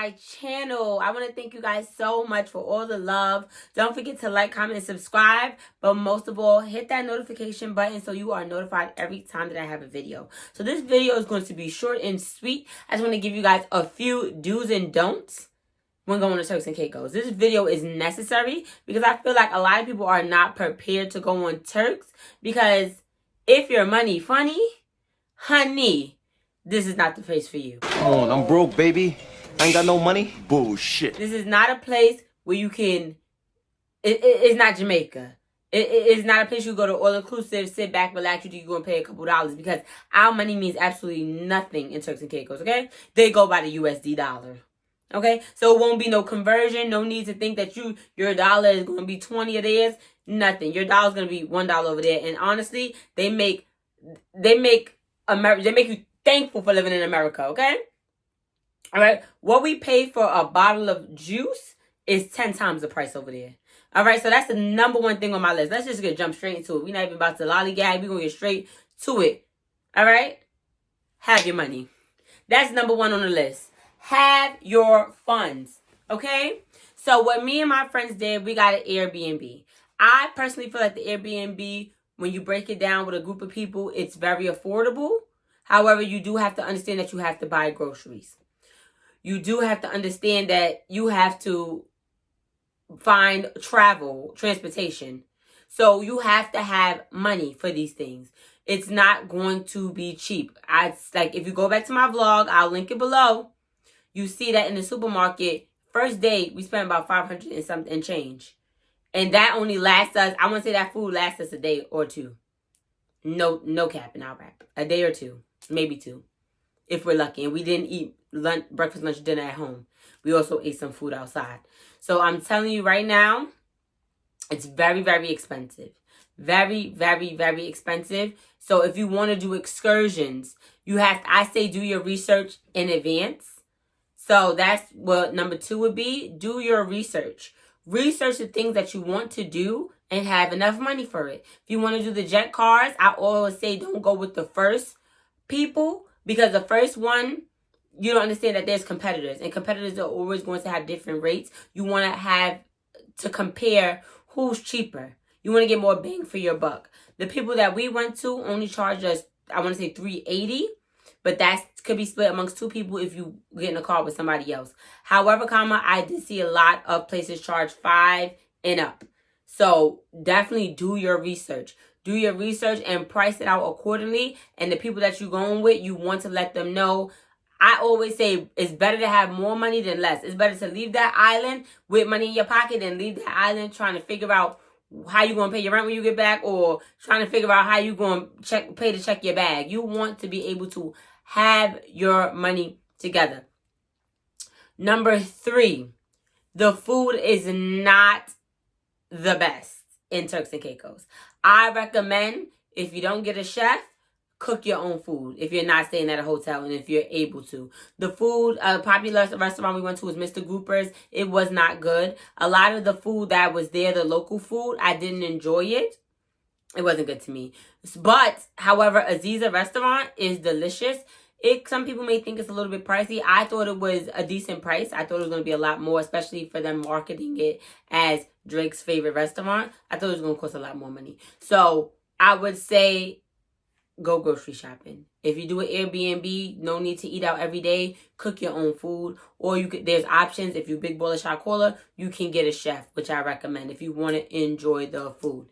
my channel. I want to thank you guys so much for all the love. Don't forget to like, comment, and subscribe. But most of all, hit that notification button so you are notified every time that I have a video. So this video is going to be short and sweet. I just want to give you guys a few do's and don'ts when going to Turks and Caicos. This video is necessary because I feel like a lot of people are not prepared to go on Turks, because if your money funny, honey, this is not the place for you. Oh, I'm broke, baby. I ain't got no money. Bullshit. This is not a place where you can... It's not Jamaica. It's not a place you go to all-inclusive, sit back, relax, you go and pay a couple dollars, because our money means absolutely nothing in Turks and Caicos, okay? They go by the USD dollar, okay? So it won't be no conversion, no need to think that your dollar is going to be 20 of theirs, nothing. Your dollar is going to be $1 over there, and honestly, they make you thankful for living in America, okay? All right. What we pay for a bottle of juice is 10 times the price over there. All right. So that's the number one thing on my list. Let's just jump straight into it. We're not even about to lollygag. We're going to get straight to it. All right. Have your money. That's number one on the list. Have your funds. Okay. So what me and my friends did, we got an Airbnb. I personally feel like the Airbnb, when you break it down with a group of people, it's very affordable. However, you do have to understand that you have to buy groceries. You do have to understand that you have to find transportation. So you have to have money for these things. It's not going to be cheap. If you go back to my vlog, I'll link it below. You see that in the supermarket, first day, we spent about 500 and something change. And that only lasts us, I want to say that food lasts us a day or two. No cap in our wrap. A day or two. Maybe two, if we're lucky. And we didn't eat breakfast, lunch, dinner at home. We also ate some food outside. So I'm telling you right now, it's very, very expensive. Very, very, very expensive. So if you want to do excursions, I say do your research in advance. So that's what number 2 would be. Do your research. Research the things that you want to do and have enough money for it. If you want to do the jet cars, I always say don't go with the first people, because the first one, you don't understand that there's competitors, and competitors are always going to have different rates. You want to compare who's cheaper. You want to get more bang for your buck. The people that we went to only charged us, I want to say $380, but that could be split amongst 2 people if you get in a car with somebody else. However, I did see a lot of places charge $5 and up. So definitely do your research. Do your research and price it out accordingly. And the people that you're going with, you want to let them know. I always say it's better to have more money than less. It's better to leave that island with money in your pocket than leave that island trying to figure out how you're going to pay your rent when you get back, or trying to figure out how you're going to pay to check your bag. You want to be able to have your money together. Number 3, the food is not the best in Turks and Caicos. I recommend, if you don't get a chef, cook your own food if you're not staying at a hotel and if you're able to. The food, a popular restaurant we went to was Mr. Grouper's. It was not good. A lot of the food that was there, the local food, I didn't enjoy it. It wasn't good to me. But, however, Aziza restaurant is delicious. Some people may think it's a little bit pricey. I thought it was a decent price. I thought it was going to be a lot more, especially for them marketing it as Drake's favorite restaurant. I thought it was going to cost a lot more money. So I would say go grocery shopping. If you do an Airbnb, no need to eat out every day. Cook your own food. Or there's options. If you big baller shot caller, you can get a chef, which I recommend if you want to enjoy the food.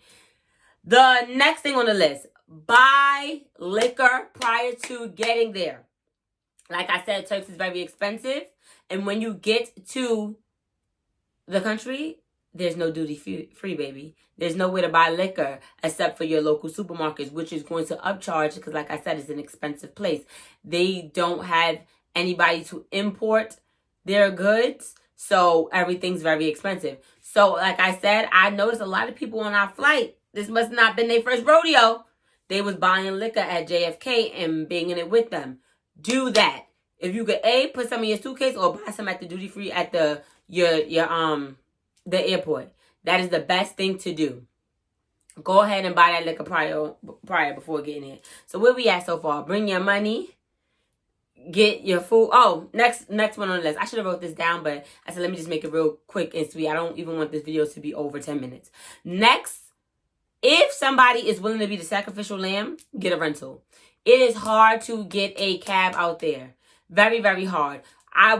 The next thing on the list, buy liquor prior to getting there. Like I said, Turks is very expensive. And when you get to the country, there's no duty free, baby. There's nowhere to buy liquor except for your local supermarkets, which is going to upcharge because, like I said, it's an expensive place. They don't have anybody to import their goods, so everything's very expensive. So, like I said, I noticed a lot of people on our flight, this must not have been their first rodeo. They was buying liquor at JFK and bringing it with them. Do that. If you could put some in your suitcase or buy some at the duty free at the airport. That is the best thing to do. Go ahead and buy that liquor prior before getting it. So where we at so far? Bring your money. get your food. Oh, next one on the list. I should have wrote this down, but I said let me just make it real quick and sweet. I don't even want this video to be over 10 minutes. Next, if somebody is willing to be the sacrificial lamb, get a rental. It is hard to get a cab out there. Very, very hard.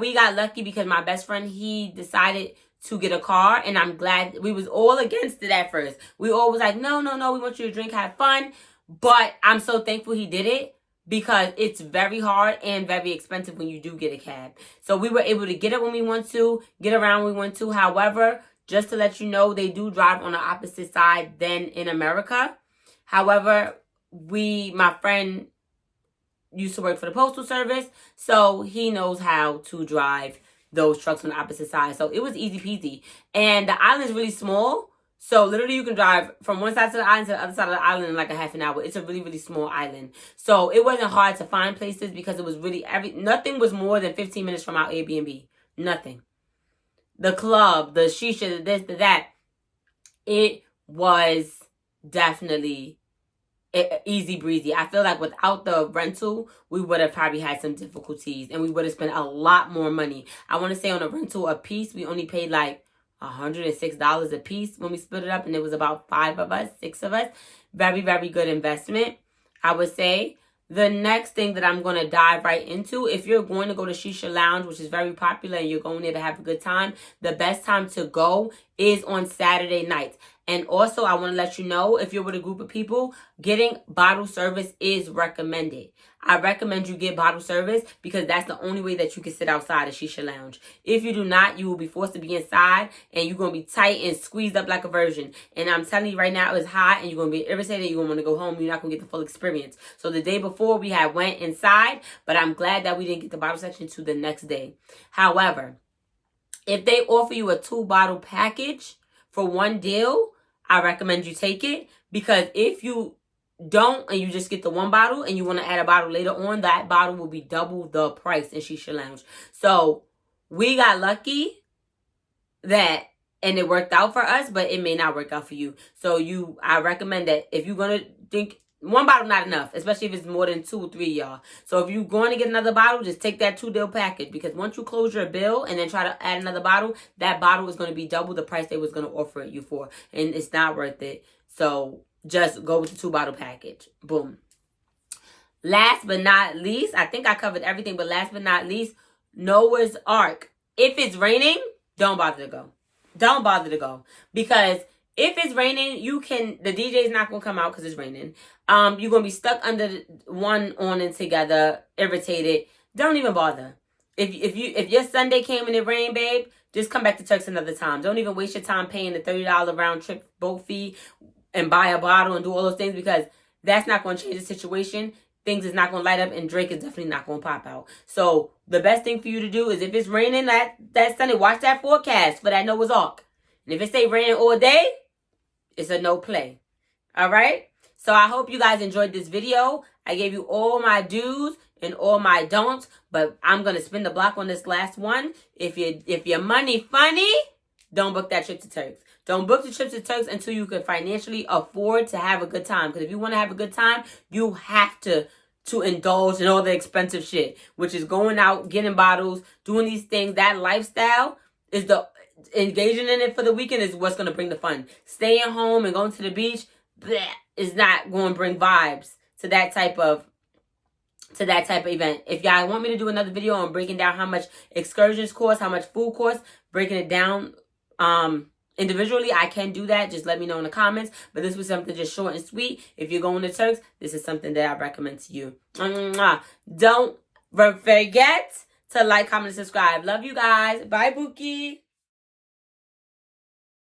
We got lucky because my best friend, he decided to get a car, and I'm glad. We was all against it at first. We all was like, no, we want you to drink, have fun. But I'm so thankful he did it because it's very hard and very expensive when you do get a cab. So we were able to get it when we want to, get around when we want to. However, just to let you know, they do drive on the opposite side than in America. However, my friend used to work for the Postal Service, so he knows how to drive those trucks on the opposite side. So it was easy peasy. And the island is really small. So literally you can drive from one side to the island to the other side of the island in like a half an hour. It's a really, really small island. So it wasn't hard to find places because it was really nothing was more than 15 minutes from our Airbnb. Nothing. The club, the shisha, the this, the that. It was definitely easy breezy. I feel like without the rental, we would have probably had some difficulties and we would have spent a lot more money. I want to say on a rental a piece, we only paid like $106 a piece when we split it up, and it was about 6 of us. Very, very good investment, I would say. The next thing that I'm going to dive right into, if you're going to go to Shisha Lounge, which is very popular, and you're going there to have a good time, the best time to go is on Saturday nights. And also, I want to let you know, if you're with a group of people, getting bottle service is recommended. I recommend you get bottle service because that's the only way that you can sit outside a Shisha Lounge. If you do not, you will be forced to be inside, and you're going to be tight and squeezed up like a virgin. And I'm telling you right now, it's hot, and you're going to be irritated. You're going to want to go home. You're not going to get the full experience. So the day before, we had went inside, but I'm glad that we didn't get the bottle section to the next day. However, if they offer you a 2-bottle package for one deal, I recommend you take it, because if you don't and you just get the 1 bottle and you want to add a bottle later on, that bottle will be double the price in Shisha Lounge. So we got lucky that, and it worked out for us, but it may not work out for you. So I recommend that if you're going to drink 1 bottle, not enough, especially if it's more than 2 or 3 y'all. So if you're going to get another bottle, just take that 2-deal package, because once you close your bill and then try to add another bottle, that bottle is going to be double the price they was going to offer it you for, and it's not worth it. So just go with the 2-bottle package. Boom. Last but not least, I think I covered everything, but last but not least, Noah's Ark. If it's raining, don't bother to go. Don't bother to go, because if it's raining, the DJ is not going to come out because it's raining. You're going to be stuck under one awning together, irritated. Don't even bother. If your Sunday came and it rained, babe, just come back to Turks another time. Don't even waste your time paying the $30 round trip boat fee and buy a bottle and do all those things, because that's not going to change the situation. Things is not going to light up, and Drake is definitely not going to pop out. So the best thing for you to do is, if it's raining that Sunday, watch that forecast for that Noah's Ark. And if it stay raining all day, it's a no play. All right? So I hope you guys enjoyed this video. I gave you all my do's and all my don'ts, but I'm going to spin the block on this last one. If your money funny, don't book that trip to Turks. Don't book the trip to Turks until you can financially afford to have a good time. Because if you want to have a good time, you have to indulge in all the expensive shit, which is going out, getting bottles, doing these things. That lifestyle is engaging in it for the weekend is what's going to bring the fun. Staying home and going to the beach, bleh, is not going to bring vibes to that type of event. If y'all want me to do another video on breaking down how much excursions cost, how much food costs, breaking it down individually, I can do that. Just let me know in the comments. But this was something just short and sweet. If you're going to Turks, this is something that I recommend to you. Don't forget to like, comment, and subscribe. Love you guys. Bye, Bookie.